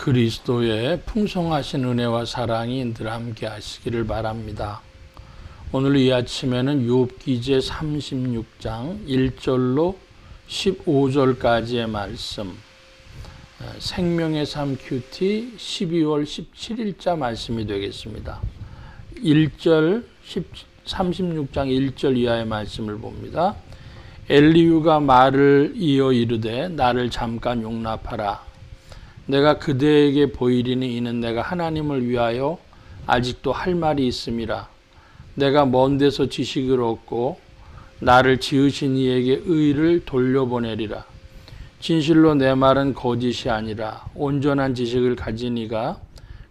그리스도의 풍성하신 은혜와 사랑이 늘 함께 하시기를 바랍니다. 오늘 이 아침에는 욥기 제 36장 1절로 15절까지의 말씀, 생명의 삶 큐티 12월 17일자 말씀이 되겠습니다. 36장 1절 이하의 말씀을 봅니다. 엘리후가 말을 이어 이르되 나를 잠깐 용납하라. 내가 그대에게 보이리니 이는 내가 하나님을 위하여 아직도 할 말이 있음이라. 내가 먼 데서 지식을 얻고 나를 지으신 이에게 의를 돌려보내리라. 진실로 내 말은 거짓이 아니라 온전한 지식을 가진 이가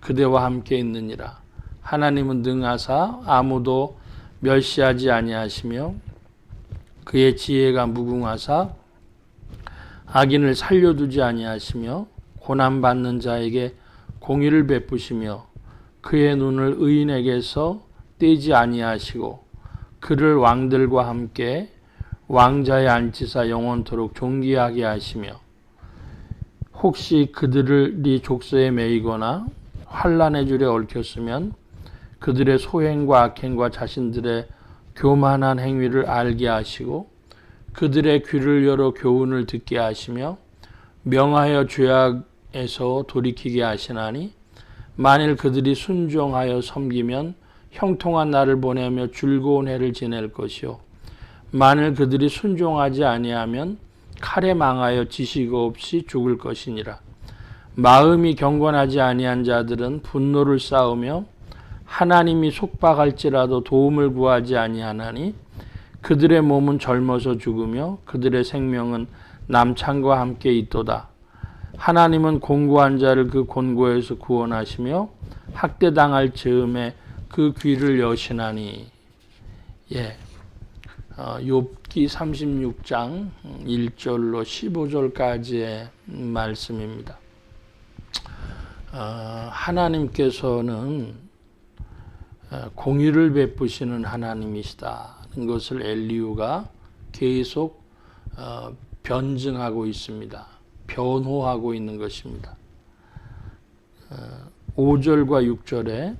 그대와 함께 있느니라. 하나님은 능하사 아무도 멸시하지 아니하시며 그의 지혜가 무궁하사 악인을 살려두지 아니하시며 고난받는 자에게 공의를 베푸시며 그의 눈을 의인에게서 떼지 아니하시고 그를 왕들과 함께 왕자에 앉히사 영원토록 존귀하게 하시며 혹시 그들이 족쇄에 매이거나 환난의 줄에 얽혔으면 그들의 소행과 악행과 자신들의 교만한 행위를 알게 하시고 그들의 귀를 열어 교훈을 듣게 하시며 명하여 죄악에서 돌이키게 하시나니 만일 그들이 순종하여 섬기면 형통한 날을 보내며 즐거운 해를 지낼 것이요 만일 그들이 순종하지 아니하면 칼에 망하여 지식 없이 죽을 것이니라. 마음이 경건하지 아니한 자들은 분노를 쌓으며 하나님이 속박할지라도 도움을 구하지 아니하나니 그들의 몸은 젊어서 죽으며 그들의 생명은 남창과 함께 있도다. 하나님은 곤고한 자를 그 곤고에서 구원하시며 학대당할 즈음에 그 귀를 여시나니. 욥기 36장 1절로 15절까지의 말씀입니다. 하나님께서는 공의를 베푸시는 하나님이시다는 것을 엘리후가 계속 변증하고 있습니다. 변호하고 있는 것입니다. 5절과 6절에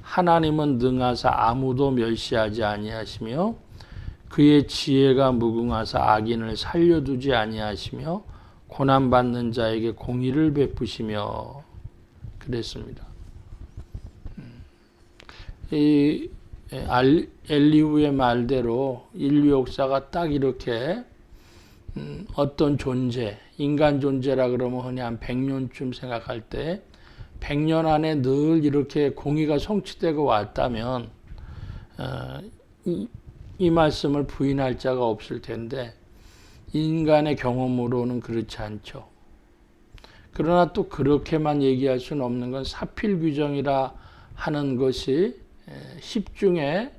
하나님은 능하사 아무도 멸시하지 아니하시며 그의 지혜가 무궁하사 악인을 살려두지 아니하시며 고난받는 자에게 공의를 베푸시며 그랬습니다. 이 엘리후의 말대로 인류 역사가 딱 이렇게 어떤 존재, 인간 존재라 그러면 흔히 한 100년쯤 생각할 때 100년 안에 늘 이렇게 공의가 성취되고 왔다면 이 말씀을 부인할 자가 없을 텐데 인간의 경험으로는 그렇지 않죠. 그러나 또 그렇게만 얘기할 수는 없는 건 사필 규정이라 하는 것이 10 중에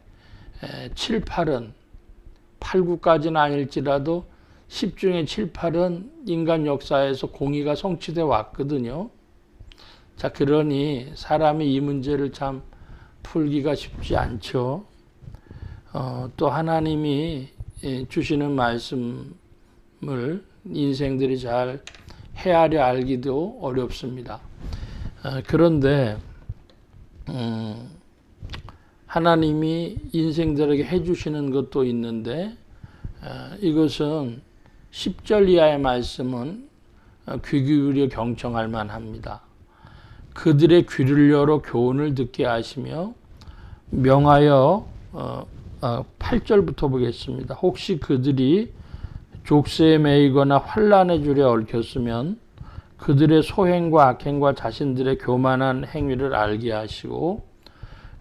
7, 8은 8, 9까지는 아닐지라도 10 중에 7, 8은 인간 역사에서 공의가 성취되어 왔거든요. 자, 그러니 사람이 이 문제를 참 풀기가 쉽지 않죠. 또 하나님이 주시는 말씀을 인생들이 잘 헤아려 알기도 어렵습니다. 그런데 하나님이 인생들에게 해주시는 것도 있는데 이것은 10절 이하의 말씀은 귀 기울여 경청할 만합니다. 그들의 귀를 열어 교훈을 듣게 하시며 명하여 8절부터 보겠습니다. 혹시 그들이 족쇄에 매이거나 환난의 줄에 얽혔으면 그들의 소행과 악행과 자신들의 교만한 행위를 알게 하시고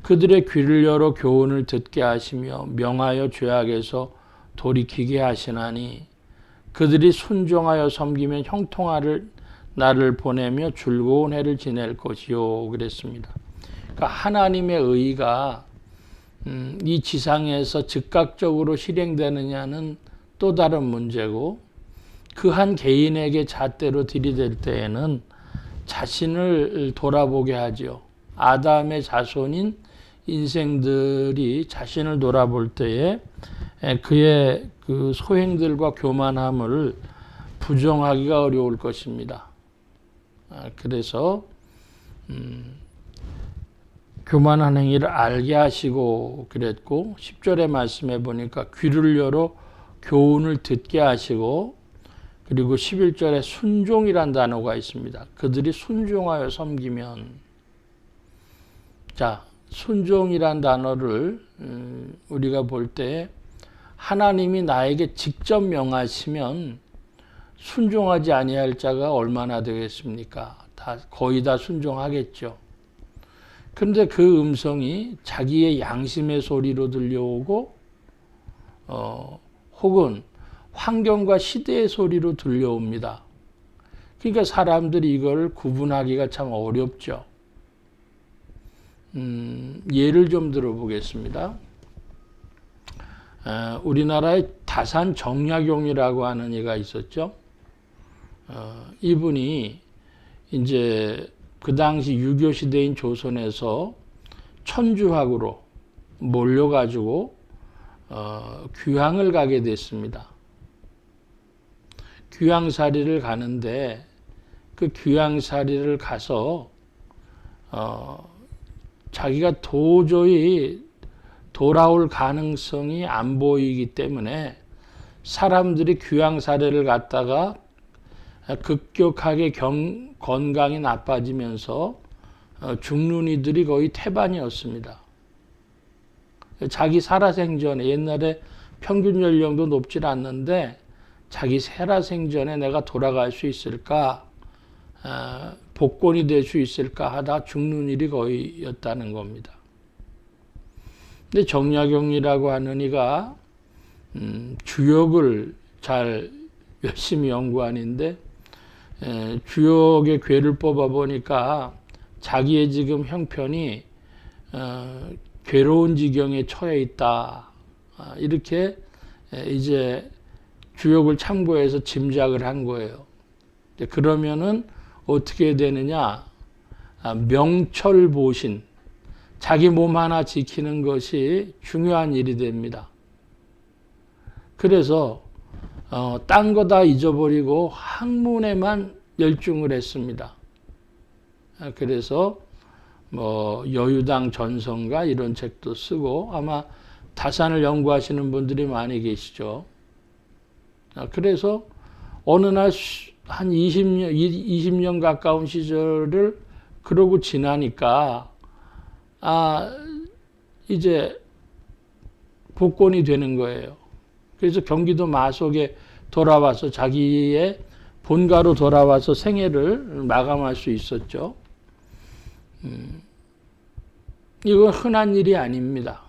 그들의 귀를 열어 교훈을 듣게 하시며 명하여 죄악에서 돌이키게 하시나니 그들이 순종하여 섬기면 형통할 날을 보내며 즐거운 해를 지낼 것이요 그랬습니다. 그러니까 하나님의 의가 이 지상에서 즉각적으로 실행되느냐는 또 다른 문제고 그 한 개인에게 잣대로 들이댈 때에는 자신을 돌아보게 하죠. 아담의 자손인 인생들이 자신을 돌아볼 때에 그의 그 소행들과 교만함을 부정하기가 어려울 것입니다. 그래서 교만한 행위를 알게 하시고 그랬고 10절의 말씀해 보니까 귀를 열어 교훈을 듣게 하시고 그리고 11절에 순종이란 단어가 있습니다. 그들이 순종하여 섬기면 자 순종이란 단어를 우리가 볼 때 하나님이 나에게 직접 명하시면 순종하지 아니할 자가 얼마나 되겠습니까? 거의 다 순종하겠죠. 그런데 그 음성이 자기의 양심의 소리로 들려오고 혹은 환경과 시대의 소리로 들려옵니다. 그러니까 사람들이 이걸 구분하기가 참 어렵죠. 예를 좀 들어보겠습니다. 우리나라에 다산 정약용이라고 하는 이가 있었죠. 이분이 이제 그 당시 유교 시대인 조선에서 천주학으로 몰려가지고 귀향을 가게 됐습니다. 귀향살이를 가는데 그 귀향살이를 가서 자기가 도저히 돌아올 가능성이 안 보이기 때문에 사람들이 귀향살이를 갔다가 급격하게 건강이 나빠지면서 죽는 이들이 거의 태반이었습니다. 자기 살아생전에 옛날에 평균 연령도 높질 않는데 자기 살아생전에 내가 돌아갈 수 있을까 복권이 될 수 있을까 하다 죽는 일이 거의였다는 겁니다. 근데 정약용이라고 하는 이가 주역을 잘 열심히 연구하는데 주역의 괴를 뽑아 보니까 자기의 지금 형편이 괴로운 지경에 처해 있다. 이렇게 이제 주역을 참고해서 짐작을 한 거예요. 그러면은 어떻게 되느냐? 명철보신, 자기 몸 하나 지키는 것이 중요한 일이 됩니다. 그래서 딴 거 다 잊어버리고 학문에만 열중을 했습니다. 그래서 뭐 여유당 전성가 이런 책도 쓰고 아마 다산을 연구하시는 분들이 많이 계시죠. 그래서 어느 날 한 20년 가까운 시절을 그러고 지나니까 이제 복권이 되는 거예요. 그래서 경기도 마속에 돌아와서 자기의 본가로 돌아와서 생애를 마감할 수 있었죠. 이건 흔한 일이 아닙니다.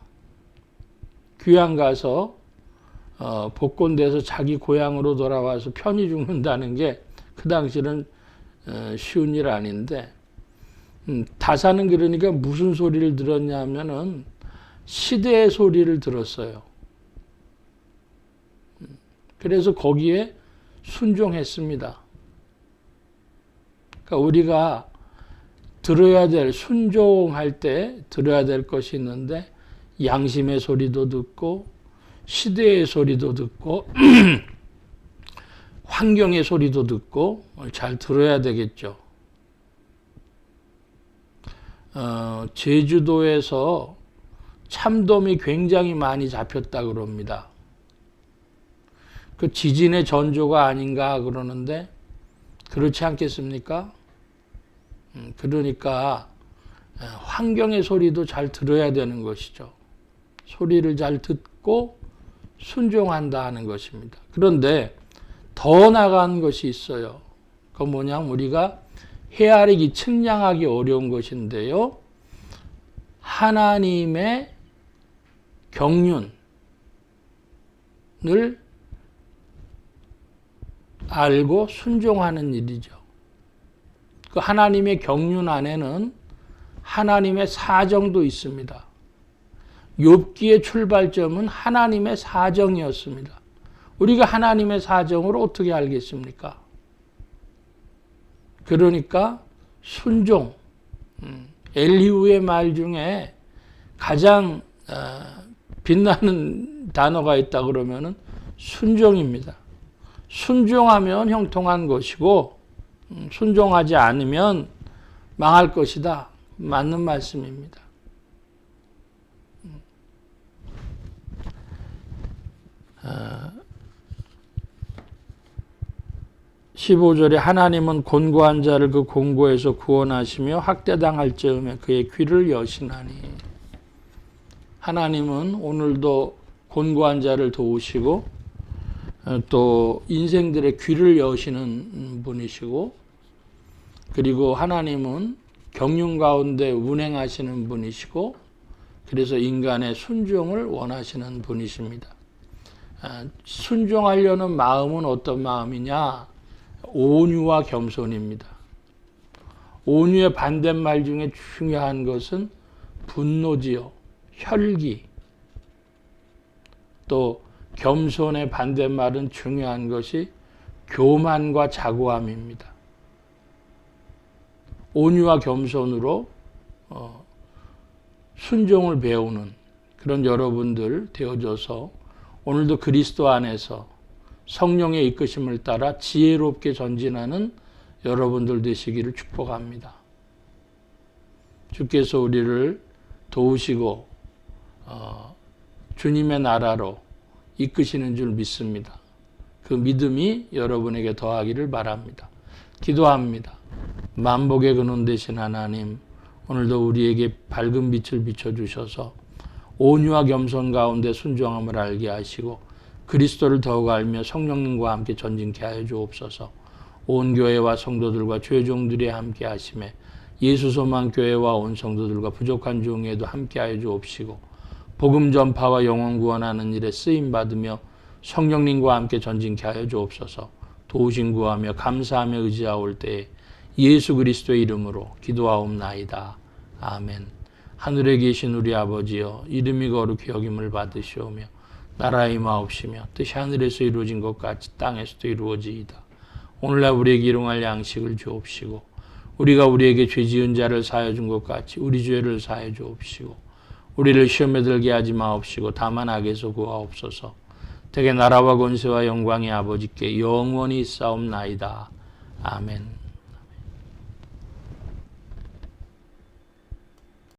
귀향 가서 복권돼서 자기 고향으로 돌아와서 편히 죽는다는 게 그 당시는 쉬운 일 아닌데 다산은 그러니까 무슨 소리를 들었냐면은 시대의 소리를 들었어요. 그래서 거기에 순종했습니다. 그러니까 우리가 순종할 때 들어야 될 것이 있는데 양심의 소리도 듣고 시대의 소리도 듣고 환경의 소리도 듣고 잘 들어야 되겠죠. 제주도에서 참돔이 굉장히 많이 잡혔다 그럽니다. 그 지진의 전조가 아닌가 그러는데 그렇지 않겠습니까? 그러니까 환경의 소리도 잘 들어야 되는 것이죠. 소리를 잘 듣고 순종한다 하는 것입니다. 그런데 더 나간 것이 있어요. 그건 뭐냐면 우리가 헤아리기, 측량하기 어려운 것인데요. 하나님의 경륜을 알고 순종하는 일이죠. 그 하나님의 경륜 안에는 하나님의 사정도 있습니다. 욥기의 출발점은 하나님의 사정이었습니다. 우리가 하나님의 사정을 어떻게 알겠습니까? 그러니까 순종, 엘리후의 말 중에 가장 빛나는 단어가 있다 그러면은 순종입니다. 순종하면 형통한 것이고 순종하지 않으면 망할 것이다. 맞는 말씀입니다. 15절에 하나님은 곤고한 자를 그 공고에서 구원하시며 학대당할 즈음에 그의 귀를 여시나니. 하나님은 오늘도 곤고한 자를 도우시고 또 인생들의 귀를 여시는 분이시고, 그리고 하나님은 경륜 가운데 운행하시는 분이시고, 그래서 인간의 순종을 원하시는 분이십니다. 순종하려는 마음은 어떤 마음이냐? 온유와 겸손입니다. 온유의 반대말 중에 중요한 것은 분노지요. 혈기. 또 겸손의 반대말은 중요한 것이 교만과 자고함입니다. 온유와 겸손으로 순종을 배우는 그런 여러분들 되어져서 오늘도 그리스도 안에서 성령의 이끄심을 따라 지혜롭게 전진하는 여러분들 되시기를 축복합니다. 주께서 우리를 도우시고 주님의 나라로 이끄시는 줄 믿습니다. 그 믿음이 여러분에게 더하기를 바랍니다. 기도합니다. 만복의 근원 되신 하나님, 오늘도 우리에게 밝은 빛을 비춰주셔서 온유와 겸손 가운데 순종함을 알게 하시고 그리스도를 더욱 알며 성령님과 함께 전진케 하여 주옵소서. 온 교회와 성도들과 죄종들이 함께 하심에 예수 소망 교회와 온 성도들과 부족한 종에도 함께 하여 주옵시고 복음 전파와 영혼 구원하는 일에 쓰임 받으며 성령님과 함께 전진케 하여 주옵소서. 도우심 구하며 감사하며 의지하올 때에 예수 그리스도의 이름으로 기도하옵나이다. 아멘. 하늘에 계신 우리 아버지여, 이름이 거룩히 여김을 받으시오며 나라의 마옵시며 뜻이 하늘에서 이루어진 것 같이 땅에서도 이루어지이다. 오늘날 우리에게 일용할 양식을 주옵시고 우리가 우리에게 죄 지은 자를 사하여 준 것 같이 우리 죄를 사하여 주옵시고 우리를 시험에 들게 하지 마옵시고 다만 악에서 구하옵소서. 대개 나라와 권세와 영광이 아버지께 영원히 있사옵나이다. 아멘.